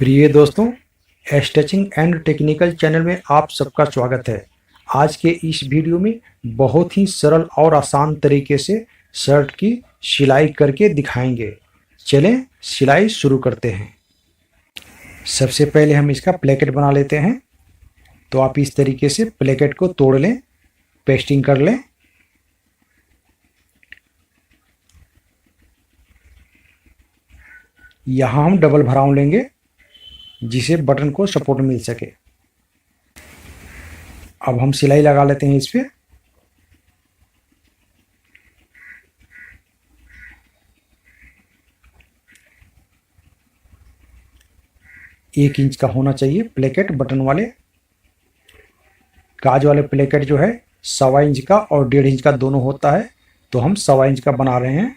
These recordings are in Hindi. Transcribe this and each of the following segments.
प्रिय दोस्तों, स्टिचिंग एंड टेक्निकल चैनल में आप सबका स्वागत है। आज के इस वीडियो में बहुत ही सरल और आसान तरीके से शर्ट की सिलाई करके दिखाएंगे। चलें सिलाई शुरू करते हैं। सबसे पहले हम इसका प्लेकेट बना लेते हैं। तो आप इस तरीके से प्लेकेट को तोड़ लें, पेस्टिंग कर लें। यहाँ हम डबल भराव लेंगे जिसे बटन को सपोर्ट मिल सके। अब हम सिलाई लगा लेते हैं इस पे। एक इंच का होना चाहिए प्लेकेट बटन वाले। काज वाले प्लेकेट जो है 1.25 इंच का और 1.5 इंच का दोनों होता है, तो हम 1.25 इंच का बना रहे हैं।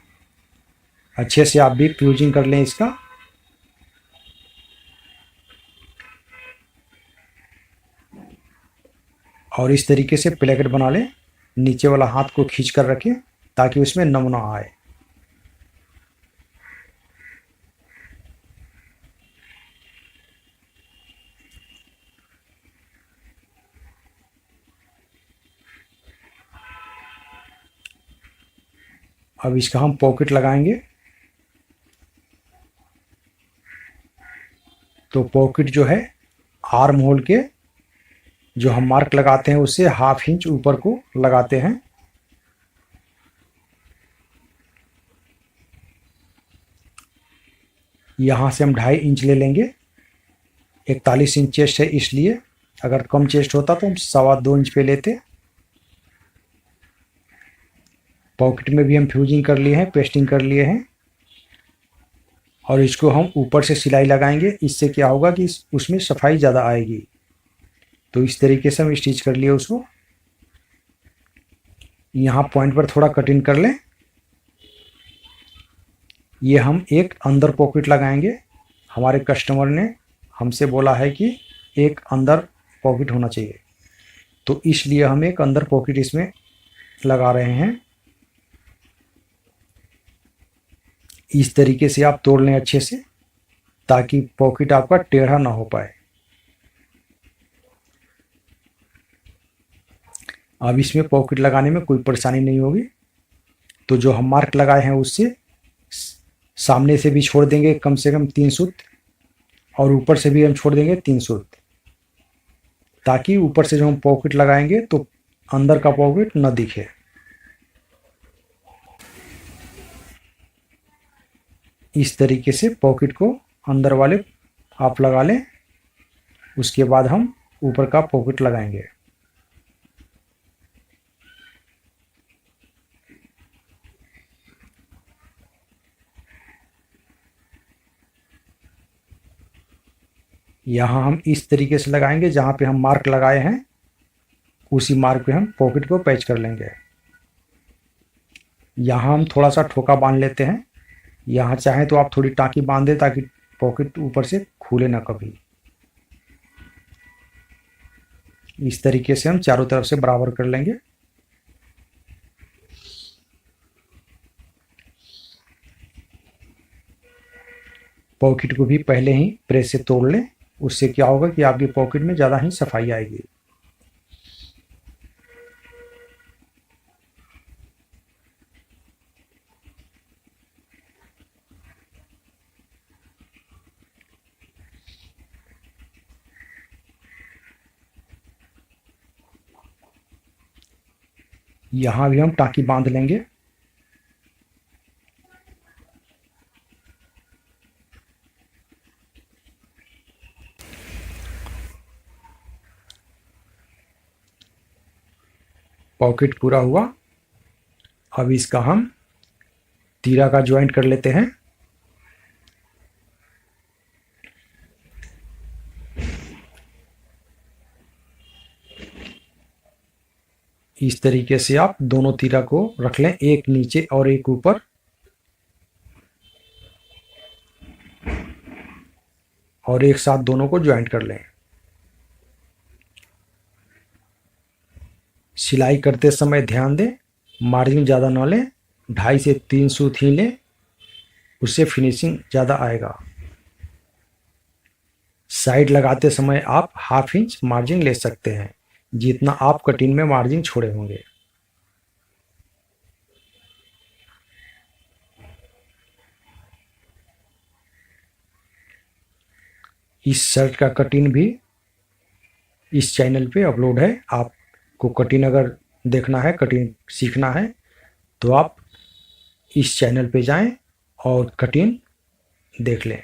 अच्छे से आप भी फ्यूजिंग कर लें इसका। और इस तरीके से प्लेकेट बना लें। नीचे वाला हाथ को खींच कर रखें ताकि उसमें नम ना आए। अब इसका हम पॉकेट लगाएंगे। तो पॉकेट जो है आर्म होल के जो हम मार्क लगाते हैं उससे 1/2 इंच ऊपर को लगाते हैं। यहाँ से हम 2.5 इंच ले लेंगे। 41 इंच चेस्ट है, इसलिए अगर कम चेस्ट होता तो हम 2.25 इंच पे लेते। पॉकेट में भी हम फ्यूजिंग कर लिए हैं, पेस्टिंग कर लिए हैं। और इसको हम ऊपर से सिलाई लगाएंगे। इससे क्या होगा कि उसमें सफाई ज़्यादा आएगी। तो इस तरीके से हम स्टिच कर लिए उसको। यहाँ पॉइंट पर थोड़ा कटिंग कर लें। ये हम एक अंदर पॉकेट लगाएंगे। हमारे कस्टमर ने हमसे बोला है कि एक अंदर पॉकेट होना चाहिए, तो इसलिए हम एक अंदर पॉकेट इसमें लगा रहे हैं। इस तरीके से आप तोड़ लें अच्छे से ताकि पॉकेट आपका टेढ़ा ना हो पाए। अब इसमें पॉकेट लगाने में कोई परेशानी नहीं होगी। तो जो हम मार्क लगाए हैं उससे सामने से भी छोड़ देंगे कम से कम 3 सूत, और ऊपर से भी हम छोड़ देंगे 3 सूत, ताकि ऊपर से जो हम पॉकेट लगाएंगे तो अंदर का पॉकेट न दिखे। इस तरीके से पॉकेट को अंदर वाले आप लगा लें। उसके बाद हम ऊपर का पॉकेट लगाएंगे। यहाँ हम इस तरीके से लगाएंगे, जहाँ पे हम मार्क लगाए हैं उसी मार्क पे हम पॉकेट को पैच कर लेंगे। यहाँ हम थोड़ा सा ठोका बांध लेते हैं। यहाँ चाहें तो आप थोड़ी टाँकी बांध दें ताकि पॉकेट ऊपर से खुले ना कभी। इस तरीके से हम चारों तरफ से बराबर कर लेंगे। पॉकेट को भी पहले ही प्रेस से तोड़ लें। उससे क्या होगा कि आपकी पॉकेट में ज़्यादा ही सफाई आएगी। यहाँ भी हम टाँकी बांध लेंगे। पॉकेट पूरा हुआ। अब इसका हम तीरा का ज्वाइंट कर लेते हैं। इस तरीके से आप दोनों तीरा को रख लें, एक नीचे और एक ऊपर। और एक साथ दोनों को ज्वाइंट कर लें। सिलाई करते समय ध्यान दें, मार्जिन ज़्यादा ना लें, 2.5 से 3 सूत ही लें, उससे फिनिशिंग ज़्यादा आएगा। साइड लगाते समय आप हाफ इंच मार्जिन ले सकते हैं, जितना आप कटिंग में मार्जिन छोड़े होंगे। इस शर्ट का कटिंग भी इस चैनल पे अपलोड है। आपको कटिंग अगर देखना है, कटिंग सीखना है, तो आप इस चैनल पे जाएं और कटिंग देख लें।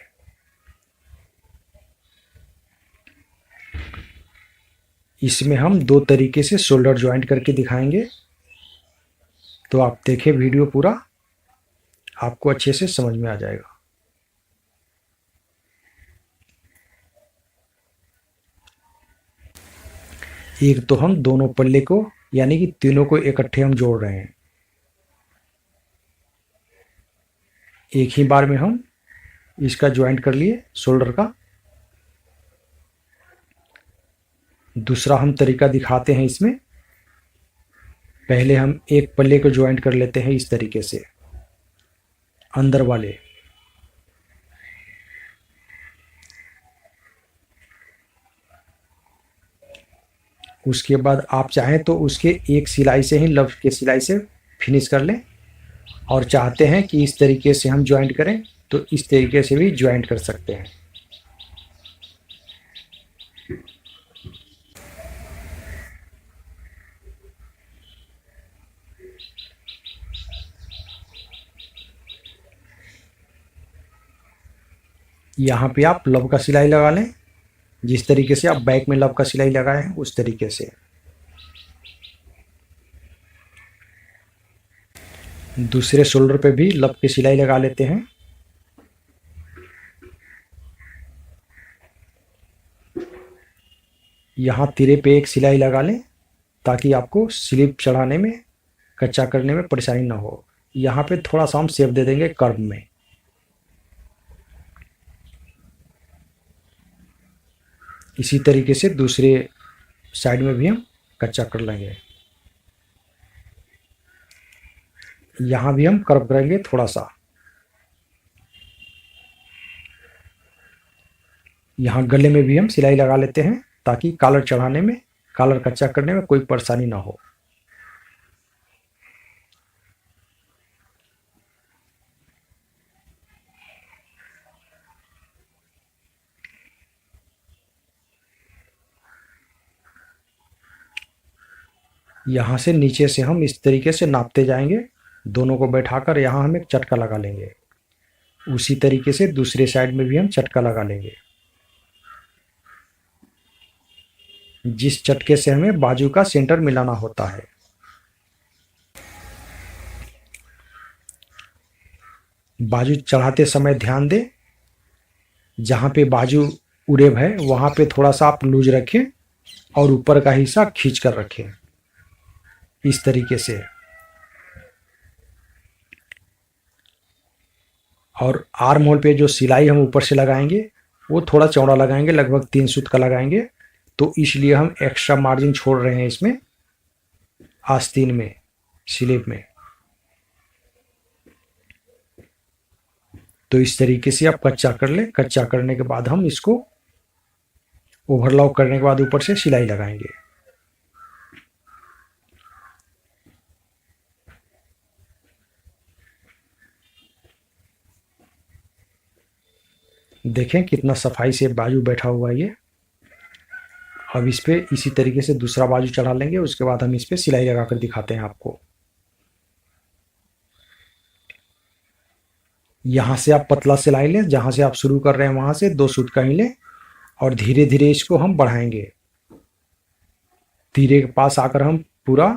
इसमें हम दो तरीके से शोल्डर ज्वाइंट करके दिखाएंगे, तो आप देखें वीडियो पूरा, आपको अच्छे से समझ में आ जाएगा। एक तो हम दोनों पल्ले को यानी कि तीनों को इकट्ठे हम जोड़ रहे हैं। एक ही बार में हम इसका ज्वाइंट कर लिए शोल्डर का। दूसरा हम तरीका दिखाते हैं इसमें। पहले हम एक पल्ले को ज्वाइंट कर लेते हैं इस तरीके से, अंदर वाले। उसके बाद आप चाहें तो उसके एक सिलाई से ही, लव के सिलाई से फिनिश कर लें, और चाहते हैं कि इस तरीके से हम ज्वाइंट करें तो इस तरीके से भी ज्वाइंट कर सकते हैं। यहाँ पे आप लव का सिलाई लगा लें, जिस तरीके से आप बैक में लव का सिलाई लगाए हैं उस तरीके से। दूसरे शोल्डर पे भी लव की सिलाई लगा लेते हैं। यहाँ तिरे पे एक सिलाई लगा लें ताकि आपको स्लिप चढ़ाने में, कच्चा करने में परेशानी ना हो। यहाँ पे थोड़ा सा हम शेप दे देंगे कर्व में। इसी तरीके से दूसरे साइड में भी हम कच्चा कर लेंगे। यहाँ भी हम कर्व करेंगे थोड़ा सा। यहाँ गले में भी हम सिलाई लगा लेते हैं ताकि कॉलर चढ़ाने में, कॉलर कच्चा करने में कोई परेशानी ना हो। यहाँ से नीचे से हम इस तरीके से नापते जाएंगे। दोनों को बैठाकर यहाँ हम एक चटका लगा लेंगे। उसी तरीके से दूसरे साइड में भी हम चटका लगा लेंगे, जिस चटके से हमें बाजू का सेंटर मिलाना होता है। बाजू चढ़ाते समय ध्यान दें, जहाँ पे बाजू उड़ेब है वहाँ पे थोड़ा सा आप लूज रखें और ऊपर का हिस्सा खींच कर रखें इस तरीके से। और आर्म होल पे जो सिलाई हम ऊपर से लगाएंगे वो थोड़ा चौड़ा लगाएंगे, लगभग 3 सूत का लगाएंगे, तो इसलिए हम एक्स्ट्रा मार्जिन छोड़ रहे हैं इसमें आस्तीन में, स्लीव में। तो इस तरीके से आप कच्चा कर लें। कच्चा करने के बाद हम इसको ओवरलॉक करने के बाद ऊपर से सिलाई लगाएंगे। देखें कितना सफाई से बाजू बैठा हुआ है ये। अब इस पे इसी तरीके से दूसरा बाजू चढ़ा लेंगे, उसके बाद हम इस पे सिलाई लगाकर दिखाते हैं आपको। यहाँ से आप पतला सिलाई लें, जहाँ से आप शुरू कर रहे हैं वहाँ से 2 सूत का ही लें, और धीरे धीरे इसको हम बढ़ाएंगे। तीरे के पास आकर हम पूरा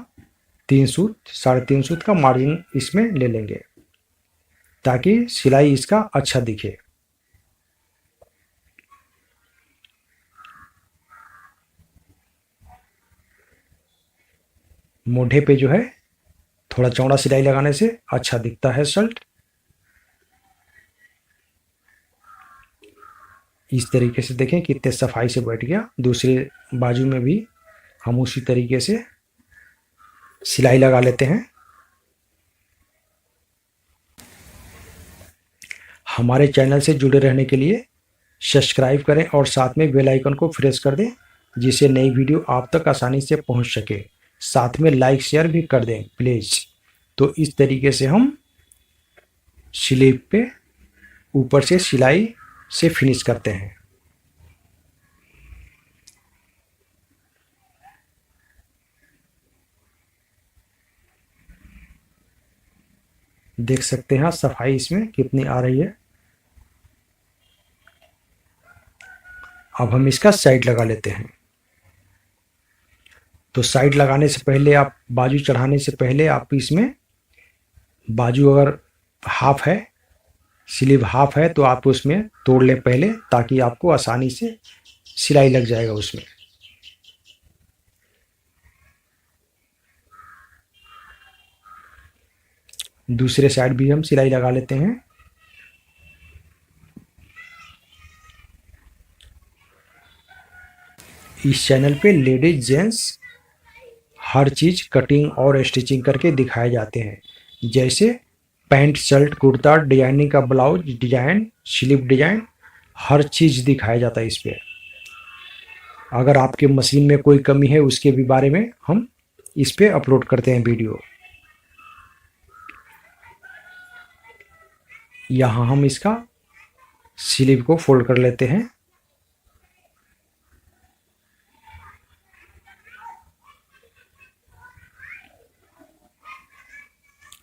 3 सूत, 3.5 सूत का मार्जिन इसमें ले लेंगे ताकि सिलाई इसका अच्छा दिखे। मोढ़े पे जो है थोड़ा चौड़ा सिलाई लगाने से अच्छा दिखता है शर्ट। इस तरीके से देखें कितने सफाई से बैठ गया। दूसरे बाजू में भी हम उसी तरीके से सिलाई लगा लेते हैं। हमारे चैनल से जुड़े रहने के लिए सब्सक्राइब करें और साथ में बेल आइकन को प्रेस कर दें, जिससे नई वीडियो आप तक आसानी से पहुंच सके। साथ में लाइक शेयर भी कर दें प्लीज़। तो इस तरीके से हम स्लीव पे ऊपर से सिलाई से फिनिश करते हैं। देख सकते हैं सफाई इसमें कितनी आ रही है। अब हम इसका साइड लगा लेते हैं। तो साइड लगाने से पहले आप बाजू चढ़ाने से पहले आप इसमें बाजू अगर हाफ है, स्लीव हाफ है, तो आप उसमें तोड़ लें पहले, ताकि आपको आसानी से सिलाई लग जाएगा उसमें। दूसरे साइड भी हम सिलाई लगा लेते हैं। इस चैनल पे लेडीज जेंट्स हर चीज़ कटिंग और स्टिचिंग करके दिखाए जाते हैं, जैसे पैंट शर्ट कुर्ता, डिजाइनिंग का ब्लाउज डिजाइन, स्लीव डिजाइन, हर चीज़ दिखाया जाता है इस पे। अगर आपके मशीन में कोई कमी है उसके भी बारे में हम इस पे अपलोड करते हैं वीडियो। यहाँ हम इसका स्लीव को फोल्ड कर लेते हैं।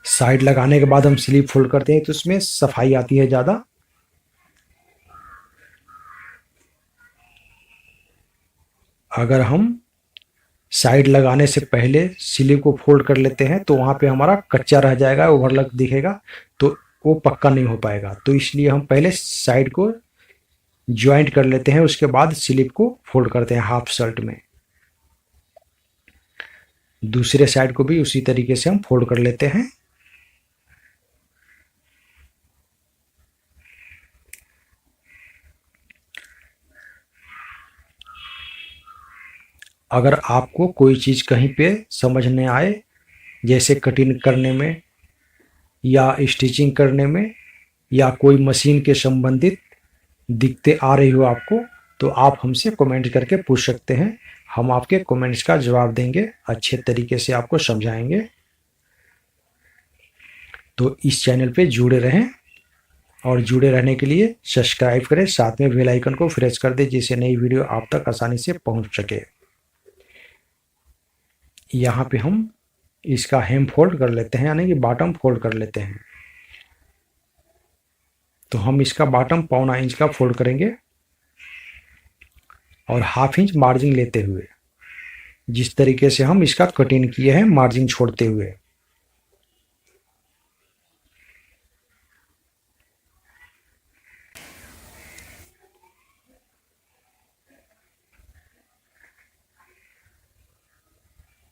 साइड लगाने के बाद हम स्लीव फोल्ड करते हैं तो उसमें सफाई आती है ज़्यादा। अगर हम साइड लगाने से पहले स्लीव को फोल्ड कर लेते हैं तो वहाँ पे हमारा कच्चा रह जाएगा, ओवरलैप दिखेगा, तो वो पक्का नहीं हो पाएगा। तो इसलिए हम पहले साइड को ज्वाइंट कर लेते हैं, उसके बाद स्लीव को फोल्ड करते हैं हाफ शर्ट में। दूसरे साइड को भी उसी तरीके से हम फोल्ड कर लेते हैं। अगर आपको कोई चीज़ कहीं पे समझ नहीं आए, जैसे कटिंग करने में या स्टिचिंग करने में या कोई मशीन के संबंधित दिक्कतें आ रही हो आपको, तो आप हमसे कमेंट करके पूछ सकते हैं। हम आपके कमेंट्स का जवाब देंगे, अच्छे तरीके से आपको समझाएंगे। तो इस चैनल पे जुड़े रहें और जुड़े रहने के लिए सब्सक्राइब करें, साथ में बेल आइकन को प्रेस कर दें, जिससे नई वीडियो आप तक आसानी से पहुंच सके। यहाँ पे हम इसका हेम फोल्ड कर लेते हैं, यानी कि बॉटम फोल्ड कर लेते हैं। तो हम इसका बॉटम 1.25 इंच का फोल्ड करेंगे और ½ इंच मार्जिन लेते हुए, जिस तरीके से हम इसका कटिंग किए हैं मार्जिन छोड़ते हुए।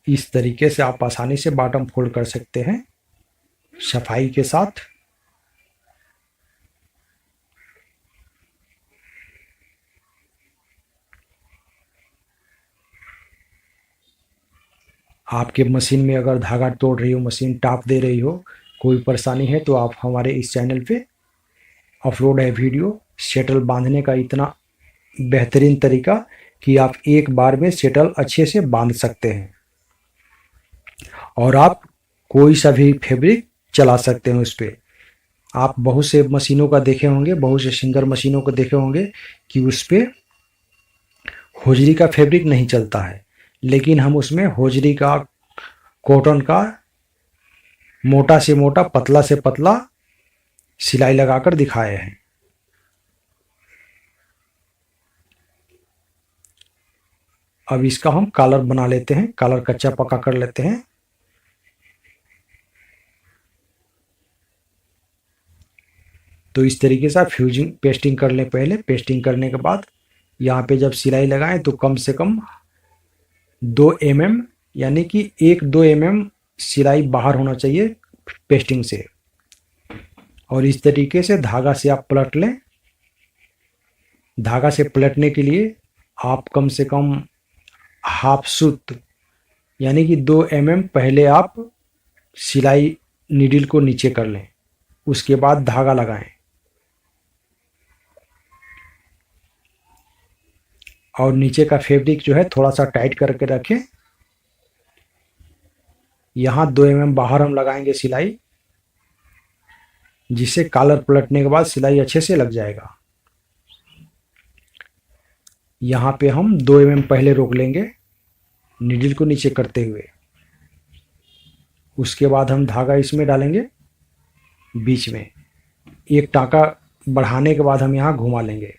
इस तरीके से आप आसानी से बॉटम फोल्ड कर सकते हैं सफाई के साथ। आपके मशीन में अगर धागा तोड़ रही हो, मशीन टाप दे रही हो, कोई परेशानी है, तो आप हमारे इस चैनल पे अपलोड है वीडियो शटल बांधने का, इतना बेहतरीन तरीका कि आप एक बार में शटल अच्छे से बांध सकते हैं और आप कोई सा भी फैब्रिक चला सकते हैं उस पर। आप बहुत से मशीनों का देखे होंगे, बहुत से सिंगर मशीनों को देखे होंगे कि उस पर होजरी का फैब्रिक नहीं चलता है, लेकिन हम उसमें होजरी का, कॉटन का मोटा से मोटा, पतला से पतला सिलाई लगाकर दिखाए हैं। अब इसका हम कॉलर बना लेते हैं, कॉलर कच्चा पक्का कर लेते हैं। तो इस तरीके से आप फ्यूजिंग पेस्टिंग कर लें पहले। पेस्टिंग करने के बाद यहाँ पे जब सिलाई लगाएं तो कम से कम 2 mm, यानी कि 1-2 mm सिलाई बाहर होना चाहिए पेस्टिंग से। और इस तरीके से धागा से आप पलट लें। धागा से पलटने के लिए आप कम से कम हाफ सूत, यानी कि 2 mm पहले आप सिलाई नीडल को नीचे कर लें, उसके बाद धागा लगाएं। और नीचे का फैब्रिक जो है थोड़ा सा टाइट करके रखें। यहाँ 2 mm बाहर हम लगाएंगे सिलाई, जिससे कॉलर पलटने के बाद सिलाई अच्छे से लग जाएगा। यहाँ पे हम 2 mm पहले रोक लेंगे नीडल को नीचे करते हुए। उसके बाद हम धागा इसमें डालेंगे बीच में। एक टाँका बढ़ाने के बाद हम यहाँ घुमा लेंगे।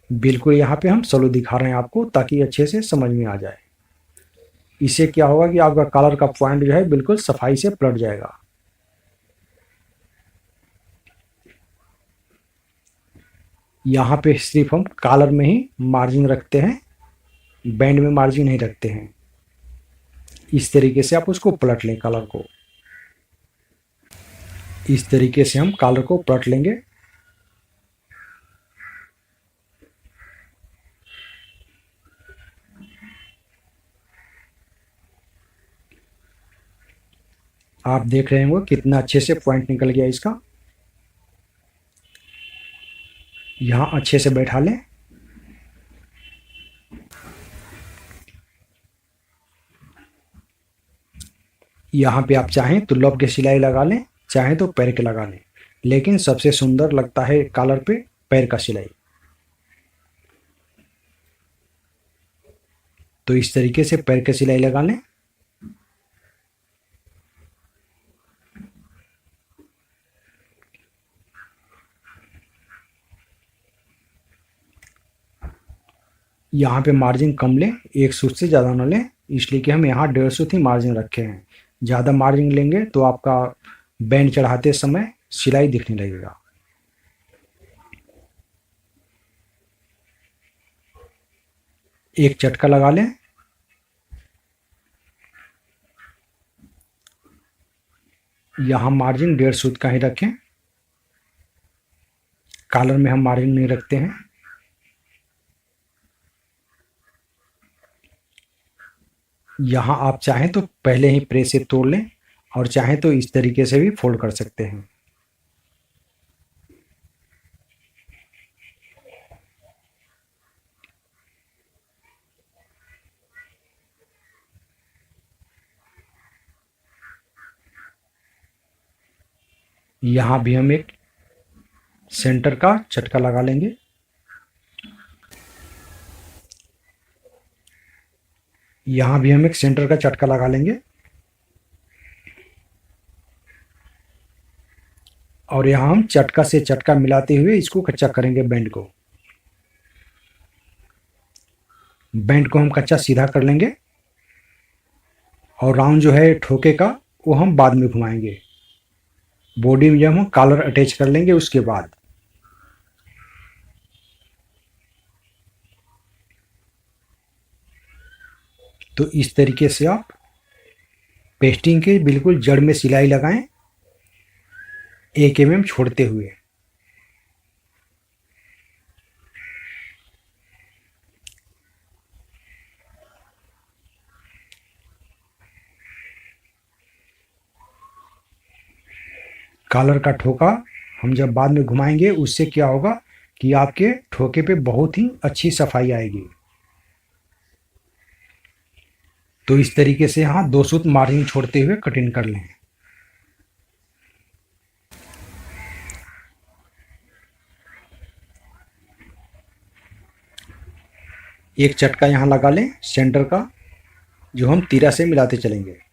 बिल्कुल यहाँ पे हम स्लो दिखा रहे हैं आपको, ताकि अच्छे से समझ में आ जाए। इससे क्या होगा कि आपका कॉलर का पॉइंट जो है बिल्कुल सफाई से पलट जाएगा। यहाँ पे सिर्फ हम कॉलर में ही मार्जिन रखते हैं, बैंड में मार्जिन नहीं रखते हैं। इस तरीके से आप उसको पलट लें कॉलर को। इस तरीके से हम कॉलर को पलट लेंगे। आप देख रहे होंगे कितना अच्छे से पॉइंट निकल गया इसका। यहाँ अच्छे से बैठा लें। यहाँ पे आप चाहें तो लॉक के सिलाई लगा लें, चाहें तो पैर के लगा लें, लेकिन सबसे सुंदर लगता है कॉलर पे पैर का सिलाई। तो इस तरीके से पैर के सिलाई लगा लें। यहाँ पे मार्जिन कम लें, 1 सूत से ज़्यादा ना लें, इसलिए कि हम यहाँ 1.5 सूत ही मार्जिन रखे हैं। ज़्यादा मार्जिन लेंगे तो आपका बैंड चढ़ाते समय सिलाई दिखने लगेगा। एक चटका लगा लें। यहाँ मार्जिन 1.5 सूत का ही रखें, कॉलर में हम मार्जिन नहीं रखते हैं। यहाँ आप चाहें तो पहले ही प्रेस से तोड़ लें, और चाहें तो इस तरीके से भी फोल्ड कर सकते हैं। यहाँ भी हम एक सेंटर का चटका लगा लेंगे। यहाँ भी हम एक सेंटर का चटका लगा लेंगे, और यहाँ हम चटका से चटका मिलाते हुए इसको कच्चा करेंगे। बैंड को हम कच्चा सीधा कर लेंगे, और राउंड जो है ठोके का वो हम बाद में घुमाएंगे। बॉडी में जब हम कॉलर अटैच कर लेंगे उसके बाद। तो इस तरीके से आप पेस्टिंग के बिल्कुल जड़ में सिलाई लगाएं, 1 mm छोड़ते हुए। कॉलर का ठोका हम जब बाद में घुमाएंगे, उससे क्या होगा कि आपके ठोके पे बहुत ही अच्छी सफाई आएगी। तो इस तरीके से यहाँ 2 सूत मार्जिन छोड़ते हुए कटिंग कर लें। एक चटका यहाँ लगा लें सेंटर का, जो हम तीरा से मिलाते चलेंगे।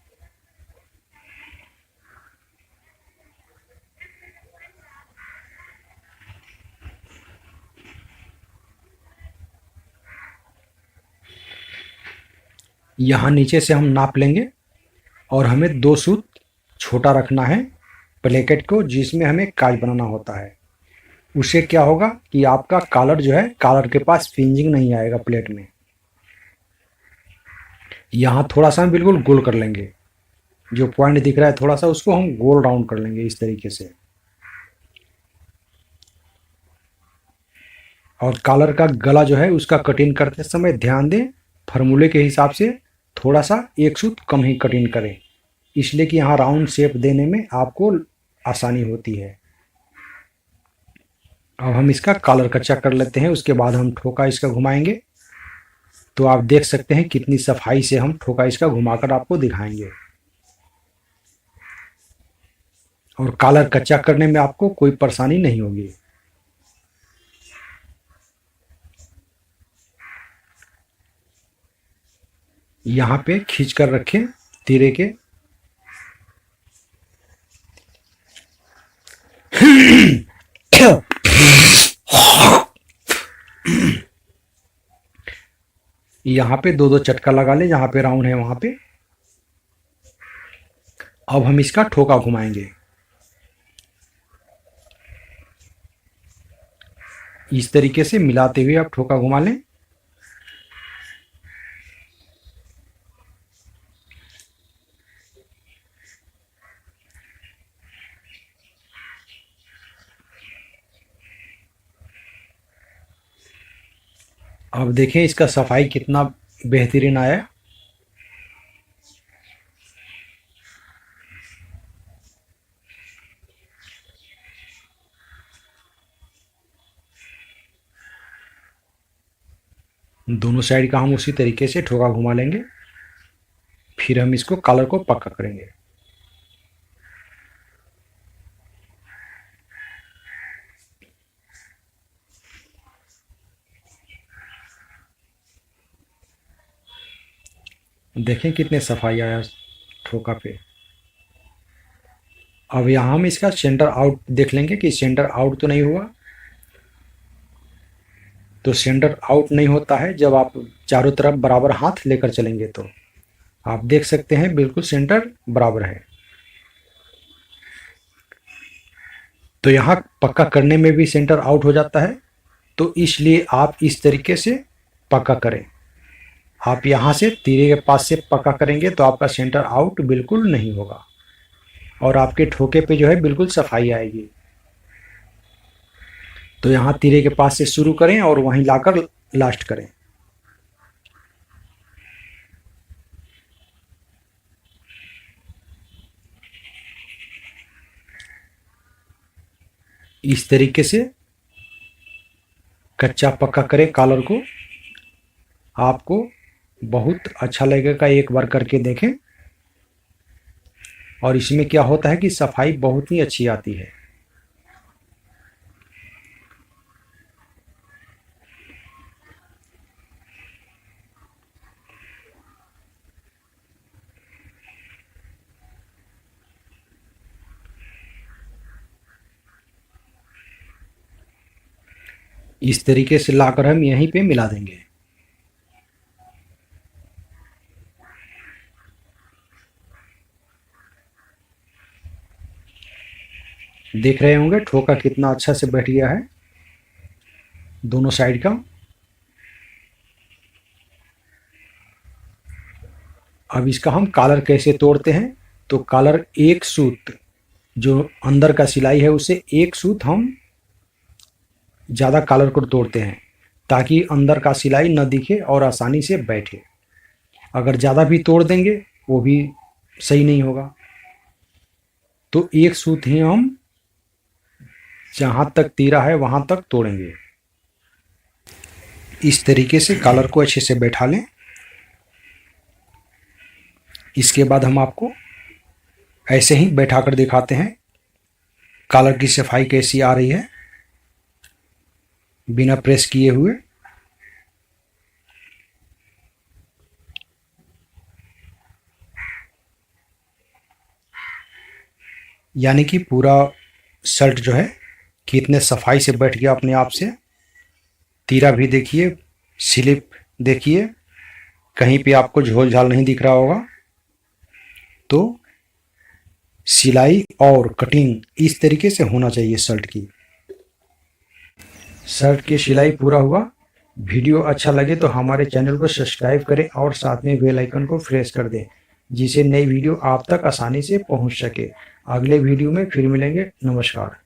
यहाँ नीचे से हम नाप लेंगे, और हमें 2 सूत छोटा रखना है प्लेकेट को, जिसमें हमें काज बनाना होता है। उससे क्या होगा कि आपका कॉलर जो है, कॉलर के पास फ्रिंजिंग नहीं आएगा प्लेट में। यहाँ थोड़ा सा हम बिल्कुल गोल कर लेंगे, जो पॉइंट दिख रहा है थोड़ा सा, उसको हम गोल राउंड कर लेंगे इस तरीके से। और कॉलर का गला जो है उसका कटिंग करते समय ध्यान दें, फार्मूले के हिसाब से थोड़ा सा 1 सूत कम ही कटिंग करें, इसलिए कि यहाँ राउंड शेप देने में आपको आसानी होती है। अब हम इसका कॉलर कच्चा कर लेते हैं, उसके बाद हम ठोका इसका घुमाएंगे। तो आप देख सकते हैं कितनी सफाई से हम ठोका इसका घुमाकर आपको दिखाएंगे। और कॉलर कच्चा करने में आपको कोई परेशानी नहीं होगी। यहाँ पे खींच कर रखें तीरे के। यहाँ पे दो दो चटका लगा ले, जहाँ पे राउंड है वहाँ पे। अब हम इसका ठोका घुमाएंगे। इस तरीके से मिलाते हुए आप ठोका घुमा लें। अब देखें इसका सफाई कितना बेहतरीन आया। दोनों साइड का हम उसी तरीके से ठोका घुमा लेंगे, फिर हम इसको कॉलर को पक्का करेंगे। देखें कितने सफाई आया ठोका पे। अब यहाँ हम इसका सेंटर आउट देख लेंगे कि सेंटर आउट तो नहीं हुआ। तो सेंटर आउट नहीं होता है जब आप चारों तरफ बराबर हाथ लेकर चलेंगे। तो आप देख सकते हैं बिल्कुल सेंटर बराबर है। तो यहाँ पक्का करने में भी सेंटर आउट हो जाता है, तो इसलिए आप इस तरीके से पक्का करें। आप यहाँ से तीरे के पास से पक्का करेंगे तो आपका सेंटर आउट बिल्कुल नहीं होगा और आपके ठोके पे जो है बिल्कुल सफाई आएगी। तो यहाँ तीरे के पास से शुरू करें और वहीं लाकर लास्ट करें। इस तरीके से कच्चा पक्का करें कॉलर को। आपको बहुत अच्छा लगेगा, एक बार करके देखें। और इसमें क्या होता है कि सफाई बहुत ही अच्छी आती है। इस तरीके से लाकर हम यहीं पे मिला देंगे। देख रहे होंगे ठोका कितना अच्छा से बैठ गया है दोनों साइड का। अब इसका हम कॉलर कैसे तोड़ते हैं। तो कॉलर एक सूत जो अंदर का सिलाई है उसे एक सूत हम ज़्यादा कॉलर को तोड़ते हैं ताकि अंदर का सिलाई न दिखे और आसानी से बैठे। अगर ज़्यादा भी तोड़ देंगे वो भी सही नहीं होगा। तो एक सूत ही हम जहाँ तक तीरा है वहाँ तक तोड़ेंगे। इस तरीके से कॉलर को अच्छे से बैठा लें। इसके बाद हम आपको ऐसे ही बैठा कर दिखाते हैं कॉलर की सफाई कैसी आ रही है बिना प्रेस किए हुए। यानी कि पूरा शर्ट जो है कितने सफाई से बैठ गया अपने आप से। तीरा भी देखिए, स्लिप देखिए, कहीं पे आपको झोल झाल नहीं दिख रहा होगा। तो सिलाई और कटिंग इस तरीके से होना चाहिए शर्ट की। शर्ट की सिलाई पूरा हुआ। वीडियो अच्छा लगे तो हमारे चैनल को सब्सक्राइब करें और साथ में बेल आइकन को प्रेस कर दें जिससे नई वीडियो आप तक आसानी से पहुंच सके। अगले वीडियो में फिर मिलेंगे। नमस्कार।